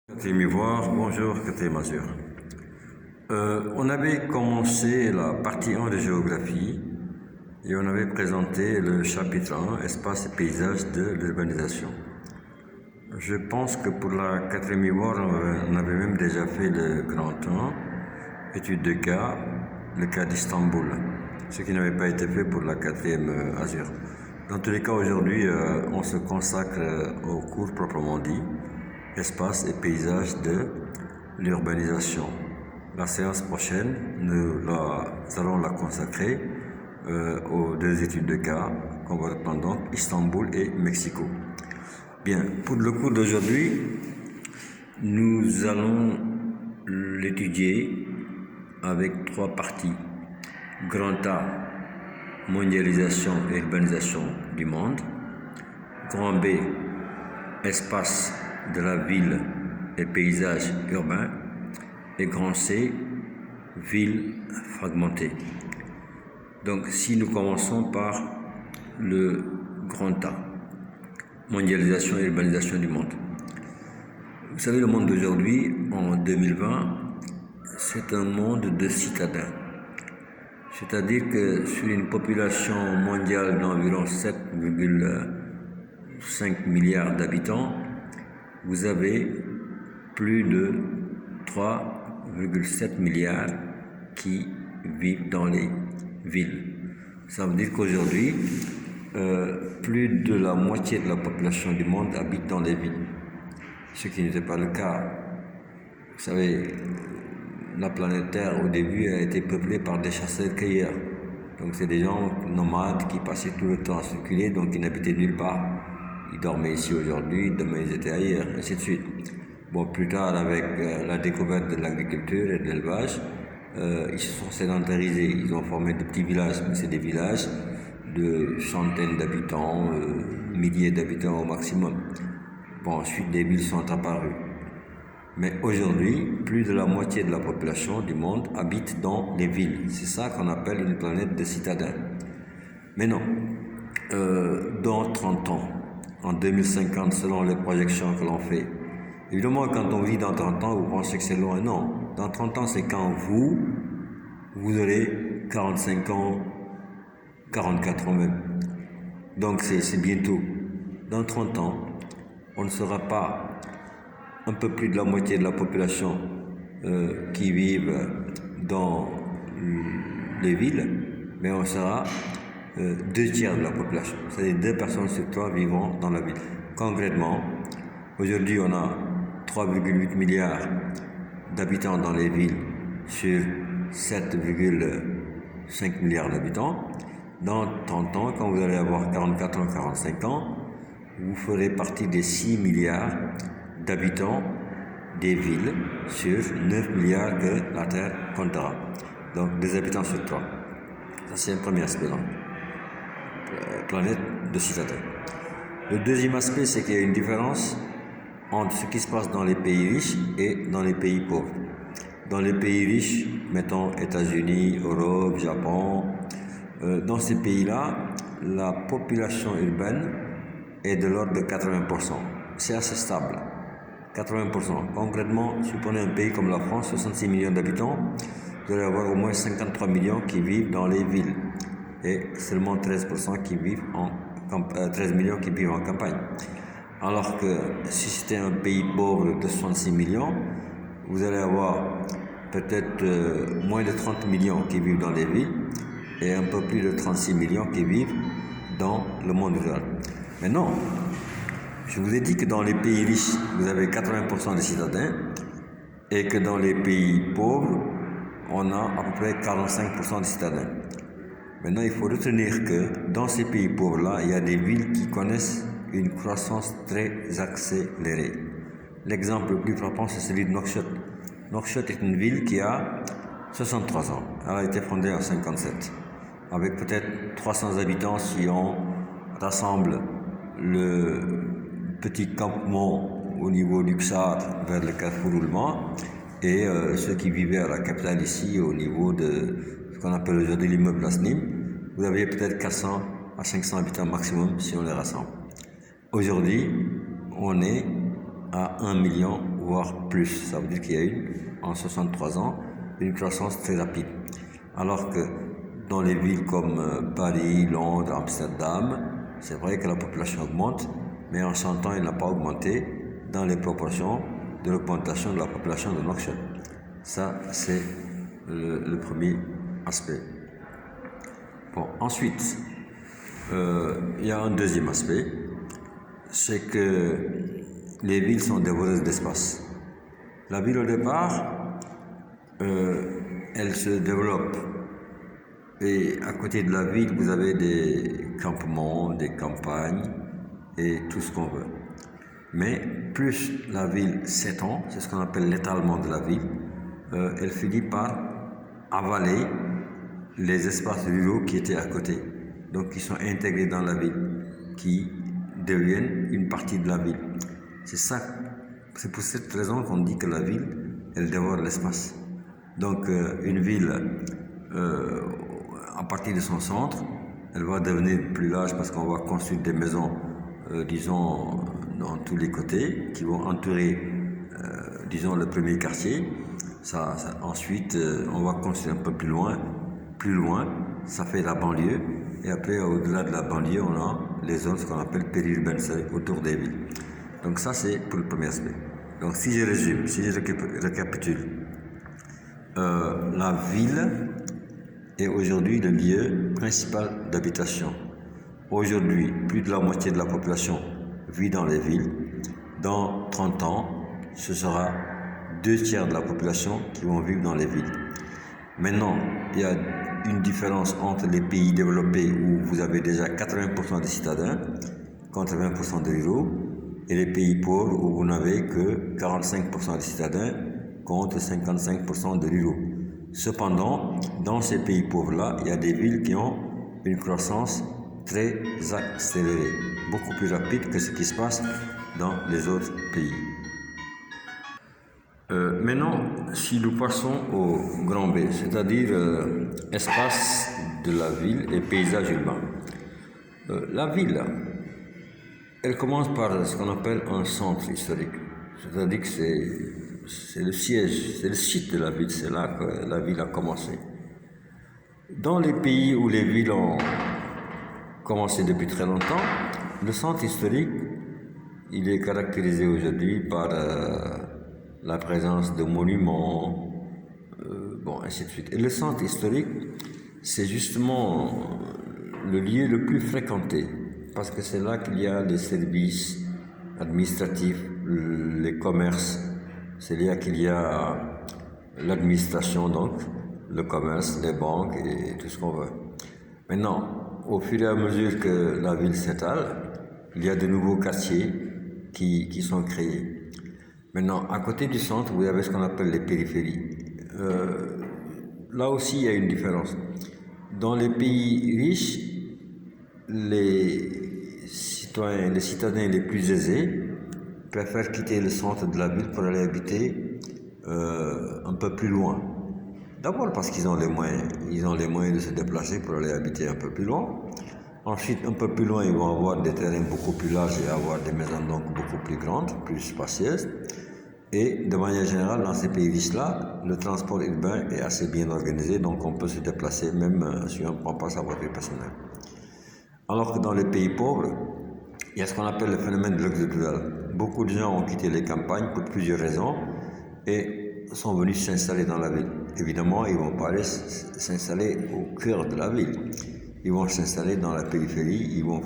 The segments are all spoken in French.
Cathy Mivoire, bonjour Cathy Mazur. On avait commencé la partie 1 de géographie et on avait présenté le chapitre 1, espace et paysage de l'urbanisation. Je pense que pour la quatrième Mivoire, on avait même déjà fait le grand 1, étude de cas, le cas d'Istanbul, ce qui n'avait pas été fait pour la quatrième Azur. Dans tous les cas, aujourd'hui, on se consacre au cours proprement dit, espace et paysage de l'urbanisation. La séance prochaine, nous allons la consacrer aux deux études de cas qu'on va reprendre donc Istanbul et Mexico. Bien, pour le cours d'aujourd'hui, nous allons l'étudier avec trois parties. Grand A, mondialisation et urbanisation du monde. Grand B, espace de la ville et paysage urbain. Et grand C, ville fragmentée. Donc, si nous commençons par le grand A, mondialisation et urbanisation du monde. Vous savez, le monde d'aujourd'hui, en 2020, c'est un monde de citadins. C'est-à-dire que sur une population mondiale d'environ 7,5 milliards d'habitants, vous avez plus de 3,7 milliards qui vivent dans les villes. Ça veut dire qu'aujourd'hui, plus de la moitié de la population du monde habite dans les villes, ce qui n'était pas le cas. Vous savez, la planète Terre, au début, a été peuplée par des chasseurs-cueilleurs. Donc, c'est des gens nomades qui passaient tout le temps à circuler, donc ils n'habitaient nulle part. Ils dormaient ici aujourd'hui, demain ils étaient ailleurs, ainsi de suite. Bon, plus tard, avec la découverte de l'agriculture et de l'élevage, ils se sont sédentarisés. Ils ont formé de petits villages, mais c'est des villages de centaines d'habitants, milliers d'habitants au maximum. Bon, ensuite, des villes sont apparues. Mais aujourd'hui, plus de la moitié de la population du monde habite dans les villes. C'est ça qu'on appelle une planète de citadins. Mais non, dans 30 ans, en 2050, selon les projections que l'on fait, évidemment, quand on vit dans 30 ans, vous pensez que c'est loin. Non, dans 30 ans, c'est quand vous aurez 45 ans, 44 ans même. Donc, c'est bientôt. Dans 30 ans, on ne sera pas un peu plus de la moitié de la population qui vivent dans les villes, mais on sera 2 tiers de la population, c'est-à-dire 2 personnes sur 3 vivant dans la ville. Concrètement, aujourd'hui on a 3,8 milliards d'habitants dans les villes sur 7,5 milliards d'habitants. Dans 30 ans, quand vous allez avoir 44 ans, 45 ans, vous ferez partie des 6 milliards d'habitants des villes sur 9 milliards que la Terre comptera. Donc, des habitants sur 3. Ça, c'est un premier aspect dans la planète de citadins. Le deuxième aspect, c'est qu'il y a une différence entre ce qui se passe dans les pays riches et dans les pays pauvres. Dans les pays riches, mettons États-Unis, Europe, Japon, dans ces pays-là, la population urbaine est de l'ordre de 80%. C'est assez stable. 80%. Concrètement, supprenez un pays comme la France, 66 millions d'habitants, vous allez avoir au moins 53 millions qui vivent dans les villes et seulement 13% qui vivent 13 millions qui vivent en campagne. Alors que si c'était un pays pauvre de 66 millions, vous allez avoir peut-être moins de 30 millions qui vivent dans les villes et un peu plus de 36 millions qui vivent dans le monde rural. Mais non, je vous ai dit que dans les pays riches, vous avez 80% des citadins et que dans les pays pauvres, on a à peu près 45% des citadins. Maintenant, il faut retenir que dans ces pays pauvres-là, il y a des villes qui connaissent une croissance très accélérée. L'exemple le plus frappant, c'est celui de Nouakchott. Nouakchott est une ville qui a 63 ans. Elle a été fondée en 57, avec peut-être 300 habitants si on rassemble le petit campement au niveau du Ksar vers le Carrefour Roulement et ceux qui vivaient à la capitale ici au niveau de ce qu'on appelle aujourd'hui l'immeuble Asnim, vous aviez peut-être 400 à 500 habitants maximum si on les rassemble. Aujourd'hui, on est à 1 million voire plus. Ça veut dire qu'il y a eu, en 63 ans, une croissance très rapide. Alors que dans les villes comme Paris, Londres, Amsterdam, c'est vrai que la population augmente, mais en 100 ans, elle n'a pas augmenté dans les proportions de l'augmentation de la population de Nouakchott. Ça, c'est le premier aspect. Bon, ensuite, il y a un deuxième aspect, c'est que les villes sont dévoreuses d'espace. La ville au départ, elle se développe et à côté de la ville, vous avez des campements, des campagnes et tout ce qu'on veut. Mais plus la ville s'étend, c'est ce qu'on appelle l'étalement de la ville, elle finit par avaler les espaces ruraux qui étaient à côté, donc qui sont intégrés dans la ville, qui deviennent une partie de la ville. C'est pour cette raison qu'on dit que la ville, elle dévore l'espace. Donc une ville, à partir de son centre, elle va devenir plus large parce qu'on va construire des maisons, disons, dans tous les côtés, qui vont entourer, disons, le premier quartier. Ensuite, on va construire un peu plus loin, ça fait la banlieue. Et après, au-delà de la banlieue, on a les zones, ce qu'on appelle périurbaines, c'est autour des villes. Donc ça, c'est pour le premier aspect. Donc si je résume, si je récapitule, la ville est aujourd'hui le lieu principal d'habitation. Aujourd'hui, plus de la moitié de la population vit dans les villes. Dans 30 ans, ce sera 2/3 de la population qui vont vivre dans les villes. Maintenant, il y a une différence entre les pays développés où vous avez déjà 80% des citadins contre 20% des ruraux et les pays pauvres où vous n'avez que 45% des citadins contre 55% de ruraux. Cependant, dans ces pays pauvres-là, il y a des villes qui ont une croissance très accélérée, beaucoup plus rapide que ce qui se passe dans les autres pays. Maintenant, si nous passons au grand B, c'est-à-dire espace de la ville et paysage urbain. La ville, elle commence par ce qu'on appelle un centre historique, c'est-à-dire que c'est le siège, c'est le site de la ville, c'est là que la ville a commencé. Dans les pays où les villes ont commencé depuis très longtemps, le centre historique, il est caractérisé aujourd'hui par la présence de monuments, ainsi de suite. Et le centre historique, c'est justement le lieu le plus fréquenté, parce que c'est là qu'il y a les services administratifs, les commerces, c'est là qu'il y a l'administration, donc le commerce, les banques et tout ce qu'on veut. Maintenant, au fur et à mesure que la ville s'étale, il y a de nouveaux quartiers qui sont créés. Maintenant, à côté du centre, vous avez ce qu'on appelle les périphéries. Là aussi, il y a une différence. Dans les pays riches, les citadins les plus aisés préfèrent quitter le centre de la ville pour aller habiter un peu plus loin. D'abord parce qu'ils ont les moyens de se déplacer pour aller habiter un peu plus loin. Ensuite, un peu plus loin, ils vont avoir des terrains beaucoup plus larges et avoir des maisons donc beaucoup plus grandes, plus spacieuses. Et de manière générale, dans ces pays riches-là, le transport urbain est assez bien organisé, donc on peut se déplacer même si on ne prend pas sa voiture personnelle. Alors que dans les pays pauvres, il y a ce qu'on appelle le phénomène de l'exode rural. Beaucoup de gens ont quitté les campagnes pour plusieurs raisons et sont venus s'installer dans la ville. Évidemment, ils ne vont pas aller s'installer au cœur de la ville. Ils vont s'installer dans la périphérie, ils vont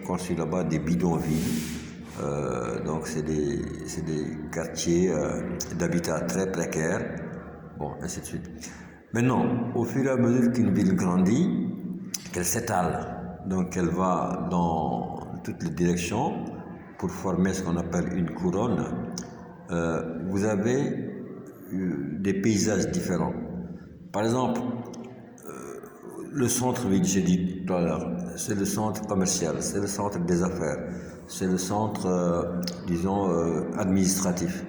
construire là-bas des bidonvilles. Donc c'est des quartiers d'habitat très précaires, ainsi de suite. Maintenant, au fur et à mesure qu'une ville grandit, qu'elle s'étale, donc elle va dans toutes les directions pour former ce qu'on appelle une couronne, vous avez des paysages différents. Par exemple, le centre-ville, j'ai dit tout à l'heure, c'est le centre commercial, c'est le centre des affaires, c'est le centre, administratif.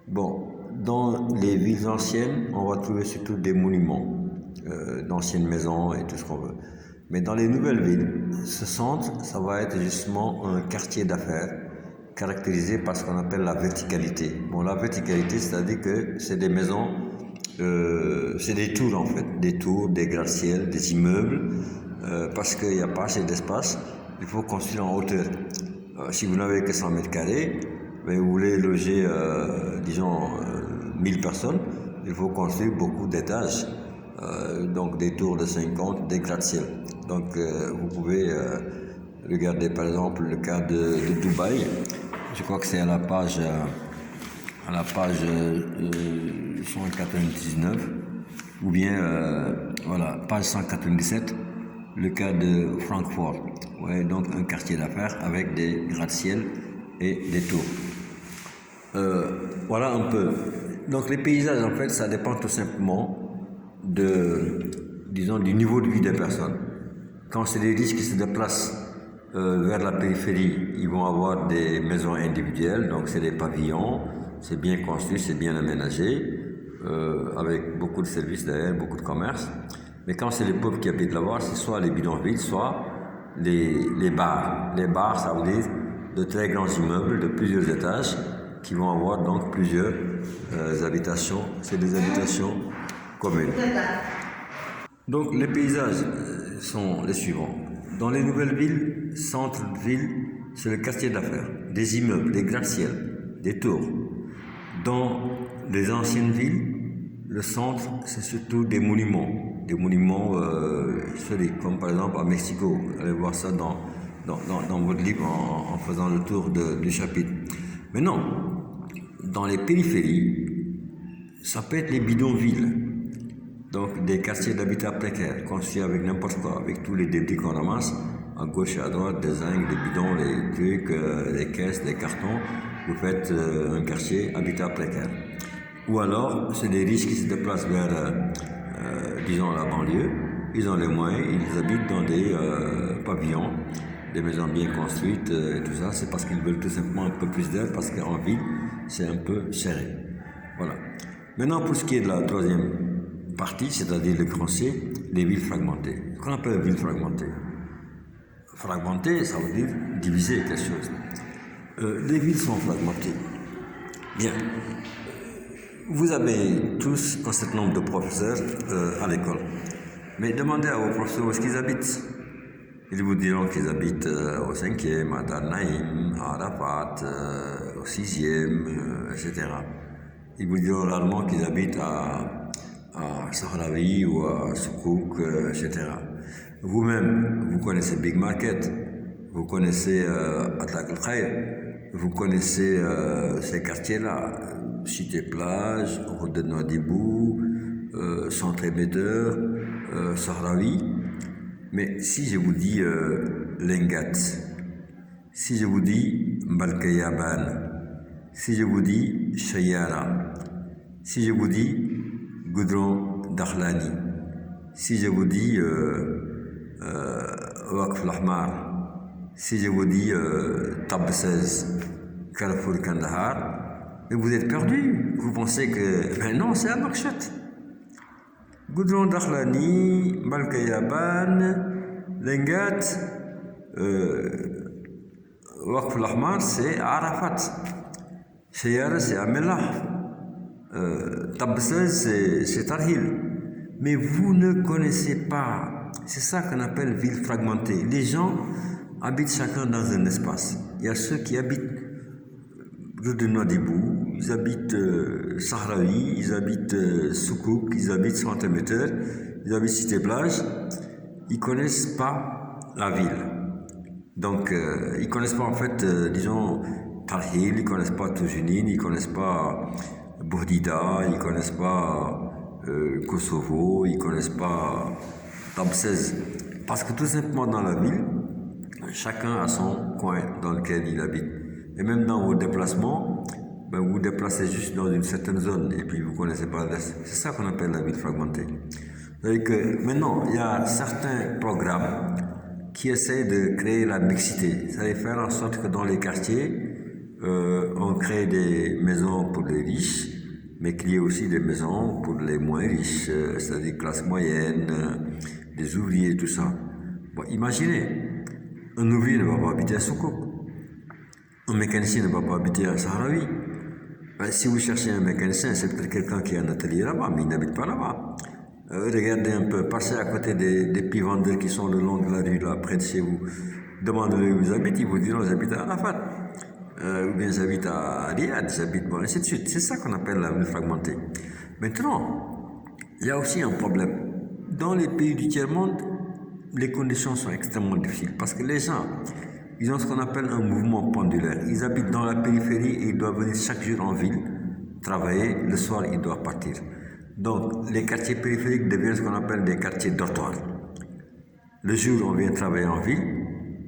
Dans les villes anciennes, on va trouver surtout des monuments, d'anciennes maisons et tout ce qu'on veut. Mais dans les nouvelles villes, ce centre, ça va être justement un quartier d'affaires caractérisées par ce qu'on appelle la verticalité. Bon, la verticalité, c'est-à-dire que c'est des maisons, c'est des tours en fait, des tours, des gratte-ciel, des immeubles, parce qu'il n'y a pas assez d'espace, il faut construire en hauteur. Si vous n'avez que 100 mètres carrés, mais vous voulez loger, disons, 1000 personnes, il faut construire beaucoup d'étages, donc des tours de 50, des gratte-ciel. Donc vous pouvez regarder par exemple le cas de Dubaï. Je crois que c'est à la page 199, ou bien voilà, page 197, le cas de Francfort. Ouais, donc un quartier d'affaires avec des gratte-ciel et des tours. Voilà un peu. Donc les paysages, en fait, ça dépend tout simplement disons, du niveau de vie des personnes. Quand c'est des riches qui se déplacent vers la périphérie, ils vont avoir des maisons individuelles, donc c'est des pavillons, c'est bien construit, c'est bien aménagé, avec beaucoup de services derrière, beaucoup de commerce. Mais quand c'est les pauvres qui habitent là-bas, c'est soit les bidonvilles, soit les bars. Les bars, ça veut dire de très grands immeubles de plusieurs étages qui vont avoir donc plusieurs habitations. C'est des habitations communes. Donc les paysages sont les suivants. Dans les nouvelles villes, centre de ville, c'est le quartier d'affaires, des immeubles, des gratte-ciel, des tours. Dans les anciennes villes, le centre, c'est surtout des monuments historiques, comme par exemple à Mexico. Allez voir ça dans votre livre en faisant le tour du chapitre. Mais non, dans les périphéries, ça peut être les bidonvilles. Donc des quartiers d'habitat précaires, construits avec n'importe quoi, avec tous les débris qu'on ramasse, à gauche et à droite, des zincs, des bidons, des trucs, des caisses, des cartons. Vous faites un quartier habitat précaire. Ou alors, c'est des riches qui se déplacent vers, disons, la banlieue. Ils ont les moyens, ils habitent dans des pavillons, des maisons bien construites et tout ça. C'est parce qu'ils veulent tout simplement un peu plus d'air, parce qu'en ville, c'est un peu serré. Voilà. Maintenant, pour ce qui est de la troisième partie, c'est-à-dire le grand C, les villes fragmentées. Ce qu'on appelle villes fragmentées. Fragmentées, ça veut dire diviser quelque chose. Les villes sont fragmentées. Bien. Vous avez tous un certain nombre de professeurs à l'école. Mais demandez à vos professeurs où est-ce qu'ils habitent. Ils vous diront qu'ils habitent au 5e, à Dar Naïm, à Arafat, au 6e, etc. Ils vous diront rarement qu'ils habitent à Sahrawi ou à Soukouk, etc. Vous-même, vous connaissez Big Market, vous connaissez Atlaq al-Khair, vous connaissez ces quartiers-là, Cité Plage, Route de Nouadhibou, Centre Émetteur, Sahrawi. Mais si je vous dis Lengat, si je vous dis Mbalkayaban, si je vous dis Chayara, si je vous dis Goudron Dakhlani, si je vous dis Waqf al-Ahmar, si je vous dis Tab-16, Carrefour Kandahar, mais vous êtes perdu. Vous pensez que, ben non, c'est à Nouakchott. Goudron Dakhlani, Mbalkayaban, Lengat, Waqf al-Ahmar, c'est à Arafat. Chayara, c'est à Mellah. Tab-16, c'est Tarhil. Mais vous ne connaissez pas. C'est ça qu'on appelle ville fragmentée. Les gens habitent chacun dans un espace. Il y a ceux qui habitent Rue de Nouadhibou, ils habitent Sahrawi, ils habitent Soukouk, ils habitent Centre Émetteur, ils habitent Cité Plage. Ils ne connaissent pas la ville. Donc, ils ne connaissent pas en fait, disons, Tarhil, ils ne connaissent pas Toujunine, ils ne connaissent pas Bourdida, ils ne connaissent pas Kosovo, ils ne connaissent pas Tab-16. Parce que tout simplement dans la ville, chacun a son coin dans lequel il habite. Et même dans vos déplacements, ben vous vous déplacez juste dans une certaine zone et puis vous ne connaissez pas l'Est. C'est ça qu'on appelle la ville fragmentée. C'est-à-dire que maintenant, il y a certains programmes qui essaient de créer la mixité. C'est-à-dire faire en sorte que dans les quartiers, on crée des maisons pour les riches, mais qu'il y ait aussi des maisons pour les moins riches, c'est-à-dire classe moyenne, des ouvriers, tout ça. Bon, imaginez, un ouvrier ne va pas habiter à Soukouk. Un mécanicien ne va pas habiter à Sahraoui. Si vous cherchez un mécanicien, c'est peut-être quelqu'un qui a un atelier là-bas, mais il n'habite pas là-bas. Regardez un peu, passez à côté des petits vendeurs qui sont le long de la rue, là, près de chez vous. Demandez-leur où ils habitent, ils vous diront j'habite à Arafat. Ou bien j'habite à Riyad, j'habite, bon, ainsi de suite. C'est ça qu'on appelle la ville fragmentée. Maintenant, il y a aussi un problème. Dans les pays du tiers-monde, les conditions sont extrêmement difficiles parce que les gens, ils ont ce qu'on appelle un mouvement pendulaire. Ils habitent dans la périphérie et ils doivent venir chaque jour en ville travailler. Le soir, ils doivent partir. Donc, les quartiers périphériques deviennent ce qu'on appelle des quartiers dortoirs. Le jour, on vient travailler en ville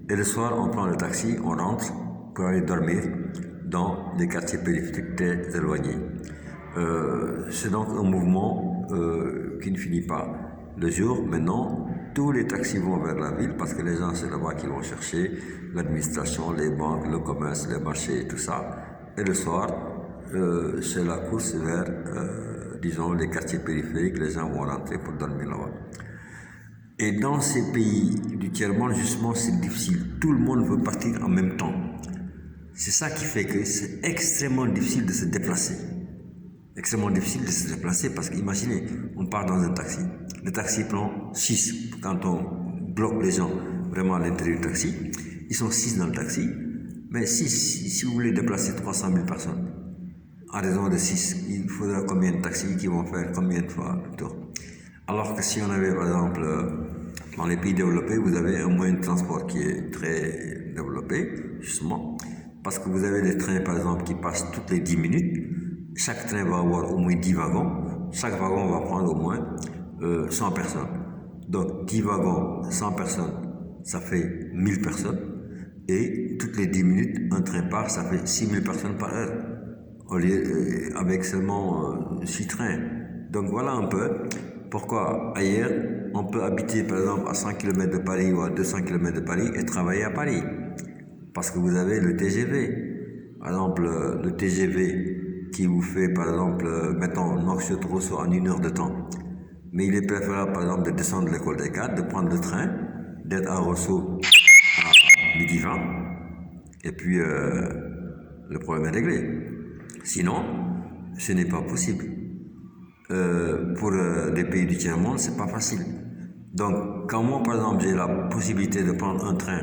et le soir, on prend le taxi, on rentre pour aller dormir dans des quartiers périphériques très éloignés. C'est donc un mouvement qui ne finit pas. Le jour, maintenant, tous les taxis vont vers la ville parce que les gens, c'est là-bas qu'ils vont chercher l'administration, les banques, le commerce, les marchés et tout ça. Et le soir, c'est la course vers, disons, les quartiers périphériques. Les gens vont rentrer pour dormir là-bas. Et dans ces pays du tiers-monde, justement, c'est difficile. Tout le monde veut partir en même temps. C'est ça qui fait que c'est extrêmement difficile de se déplacer. Extrêmement difficile de se déplacer parce qu'imaginez, on part dans un taxi. Le taxi prend 6 quand on bloque les gens vraiment à l'intérieur du taxi. Ils sont 6 dans le taxi. Mais si vous voulez déplacer 300 000 personnes, à raison de 6, il faudra combien de taxis qui vont faire combien de fois le tour? Alors que si on avait, par exemple, dans les pays développés, vous avez un moyen de transport qui est très développé, justement, parce que vous avez des trains, par exemple, qui passent toutes les 10 minutes. Chaque train va avoir au moins 10 wagons. Chaque wagon va prendre au moins 100 personnes. Donc, 10 wagons, 100 personnes, ça fait 1000 personnes. Et toutes les 10 minutes, un train part, ça fait 6000 personnes par heure. Au lieu, avec seulement 6 trains. Donc, voilà un peu pourquoi ailleurs, on peut habiter, par exemple, à 100 km de Paris ou à 200 km de Paris et travailler à Paris. Parce que vous avez le TGV. Par exemple, le TGV qui vous fait, par exemple, mettons, Nouakchott-Rosso en 1 heure de temps. Mais il est préférable, par exemple, de descendre de l'école des cadres, de prendre le train, d'être à Rosso à midi 20, et puis le problème est réglé. Sinon, ce n'est pas possible. Pour les pays du tiers-monde, c'est pas facile. Donc, quand moi, par exemple, j'ai la possibilité de prendre un train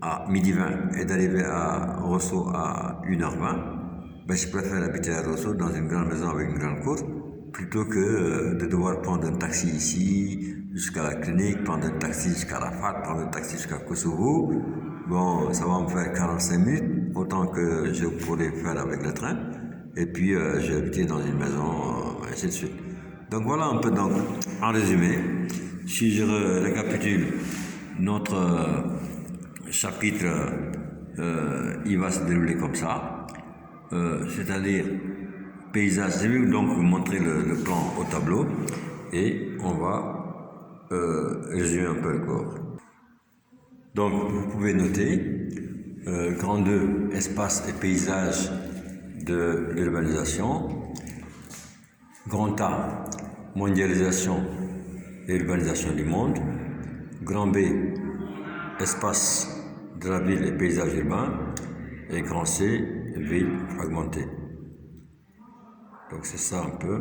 à midi 20 et d'arriver à Rosso à 1h20, ben, je préfère habiter à Rosso dans une grande maison avec une grande cour plutôt que de devoir prendre un taxi ici jusqu'à la clinique, prendre un taxi jusqu'à Rafat, prendre un taxi jusqu'à Kosovo. Bon, ça va me faire 45 minutes, autant que je pourrais faire avec le train. Et puis, j'ai habité dans une maison, ainsi de suite. Donc voilà un peu, donc, en résumé, si je récapitule notre chapitre, il va se dérouler comme ça. C'est-à-dire paysage. Je vais donc vous montrer le plan au tableau et on va résumer un peu le corps. Donc vous pouvez noter grand 2, espace et paysage de l'urbanisation. Grand A, mondialisation et urbanisation du monde. Grand B, espace de la ville et paysage urbain. Et grand C, ville fragmentée. Donc c'est ça un peu.